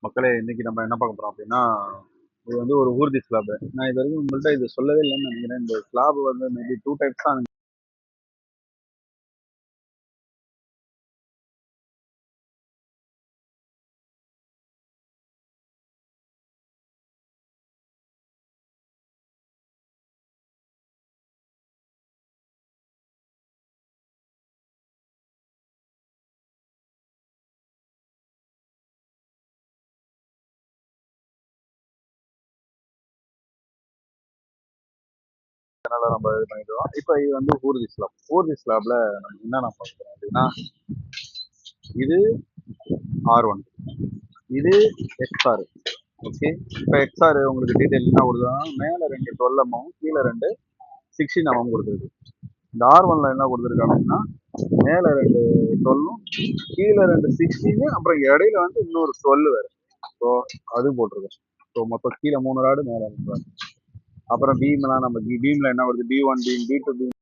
மக்களே, இன்னைக்கு நம்ம என்ன பார்க்க போறோம் அப்படின்னா, இது வந்து ஒரு ஊர்தி ஸ்லாப். நான் இது வரைக்கும் உங்கள்ட்ட இது சொல்லவே இல்லைன்னு நினைக்கிறேன். இந்த ஸ்லாப் வந்து மேபி 2 டைப்ஸ் தான். அதனால நம்ம இது பண்ணிடுவோம். இப்போ இது வந்து ஊர்தி ஸ்லாப். ஊர்தி ஸ்லாப்ல நம்ம என்னென்ன பார்க்குறோம் அப்படின்னா, இது R1, இது XR. ஓகே, இப்போ XR உங்களுக்கு டீட்டெயில் என்ன கொடுக்குதுன்னா, மேலே 2 12mm, கீழே 2 16mm கொடுத்துருக்கு. இந்த R1ல என்ன கொடுத்துருக்கு அப்படின்னா, மேலே 2 12ம், கீழே 2 16, அப்புறம் இடையில வந்து இன்னொரு 12 வேறு. ஸோ அது போட்டிருக்கோம். ஸோ மொத்தம் கீழே 3 ராடு, மேலே 2 ராடு. அப்புறம் பீம்லாம் நம்ம பீம்ல என்ன வருது, B1 பீம், B2 பீம்,